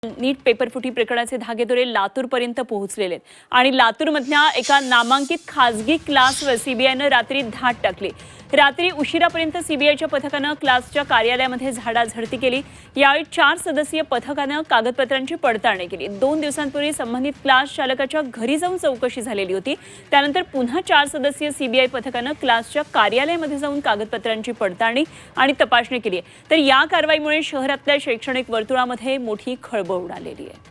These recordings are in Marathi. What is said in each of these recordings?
नीट पेपरफुटी प्रकरणाचे धागेदोरे लातूरपर्यंत पोहोचलेले आहेत आणि लातूरमधल्या एका नामांकित खासगी क्लासवर सीबीआयनं रात्री धाड टाकली। रात्री उशिरापर्यंत सीबीआयच्या पथकानं क्लासच्या कार्यालयामध्ये झाडाझडती केली। यावेळी 4 सदस्यीय पथकानं कागदपत्रांची पडताळणी केली। 2 दिवसांपूर्वी संबंधित क्लास चालकाच्या घरी जाऊन चौकशी झालेली होती। त्यानंतर पुन्हा 4 सदस्यीय सीबीआय पथकानं क्लासच्या कार्यालयामध्ये जाऊन कागदपत्रांची पडताळणी आणि तपासणी केली आहे। तर या कारवाईमुळे शहरातल्या शैक्षणिक वर्तुळामध्ये मोठी खळबळ उडालेली आहे।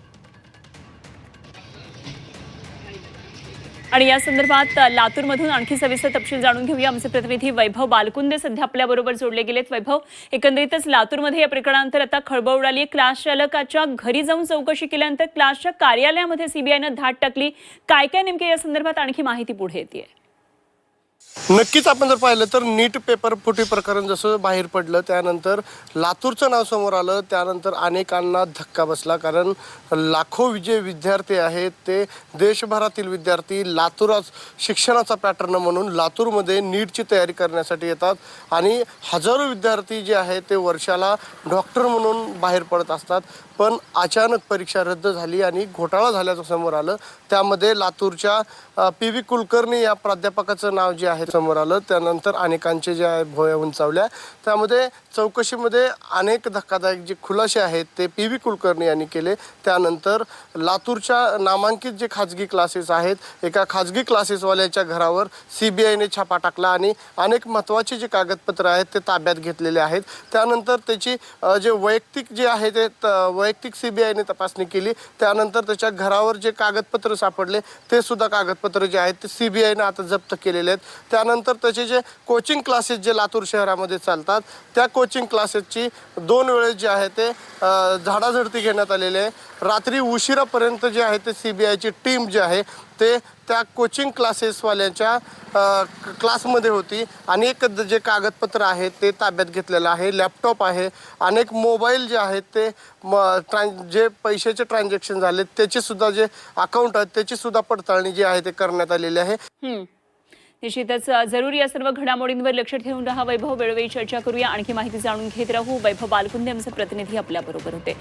आणि या संदर्भात लातूरमधून आणखी सविस्तर तपशील जाणून घेऊया। आमचे प्रतिनिधी वैभव बालकुंदे सध्या आपल्याबरोबर जोडले गेलेत। वैभव, एकंदरीतच लातूरमध्ये या प्रकरणानंतर आता खळबळ उडाली आहे। क्लास चालकाच्या घरी जाऊन चौकशी केल्यानंतर क्लासच्या कार्यालयामध्ये सीबीआयनं धाड टाकली। काय काय नेमके या संदर्भात आणखी माहिती पुढे येते? नक्कीच आपण जर पाहिलं तर नीट पेपर फुटी प्रकरण जसं बाहेर पडलं त्यानंतर लातूरचं नाव समोर आलं, त्यानंतर अनेकांना धक्का बसला। कारण लाखो जे विद्यार्थी आहेत ते देशभरातील विद्यार्थी लातूरात शिक्षणाचा पॅटर्न म्हणून लातूरमध्ये नीटची तयारी करण्यासाठी येतात आणि हजारो विद्यार्थी जे आहेत ते वर्षाला डॉक्टर म्हणून बाहेर पडत असतात। पण अचानक परीक्षा रद्द झाली आणि घोटाळा झाल्याचं समोर आलं। त्यामध्ये लातूरच्या पी.व्ही. कुलकर्णी या प्राध्यापकाचं नाव जे आहे समोर आलं। त्यानंतर अनेकांचे जे आहे भोया उंचावल्या। त्यामध्ये चौकशीमध्ये अनेक धक्कादायक जे खुलासे आहेत ते पी.व्ही. कुलकर्णी यांनी केले। त्यानंतर लातूरच्या नामांकित जे खाजगी क्लासेस आहेत, एका खाजगी क्लासेसवाल्याच्या घरावर सीबीआयने छापा टाकला आणि अनेक महत्त्वाचे जे कागदपत्र आहेत ते ताब्यात घेतलेले आहेत। त्यानंतर त्याची जे वैयक्तिक जे आहे ते वैयक्तिक सीबीआयने तपासणी केली। त्यानंतर त्याच्या घरावर जे कागदपत्र सापडले ते सुद्धा कागदपत्र जे आहेत ते सीबीआयने आता जप्त केलेले आहेत। त्यानंतर त्याचे जे कोचिंग क्लासेस जे लातूर शहरामध्ये चालतात त्या कोचिंग क्लासेसची 2 वेळेस जे आहे ते झाडाझडती घेण्यात आलेली आहे। रात्री उशिरापर्यंत जे आहे ते सीबीआयची टीम जी आहे ते त्या कोचिंग क्लासेसवाल्यांच्या क्लासमध्ये होती। अनेक जे कागदपत्र आहेत ते ताब्यात घेतलेलं आहे, लॅपटॉप आहे, अनेक मोबाईल जे आहेत ते जे पैशाचे ट्रान्झॅक्शन झाले त्याचे सुद्धा जे अकाउंट आहेत त्याची सुद्धा पडताळणी जी आहे ते करण्यात आलेली आहे। निश्चितच जरूर या सर्व घडामोडींवर लक्ष ठेवून राहा वैभव। वेळोवेळी चर्चा करूया, आणखी माहिती जाणून घेत राहू। वैभव बालकुंदे आमचे प्रतिनिधी आपल्याबरोबर होते।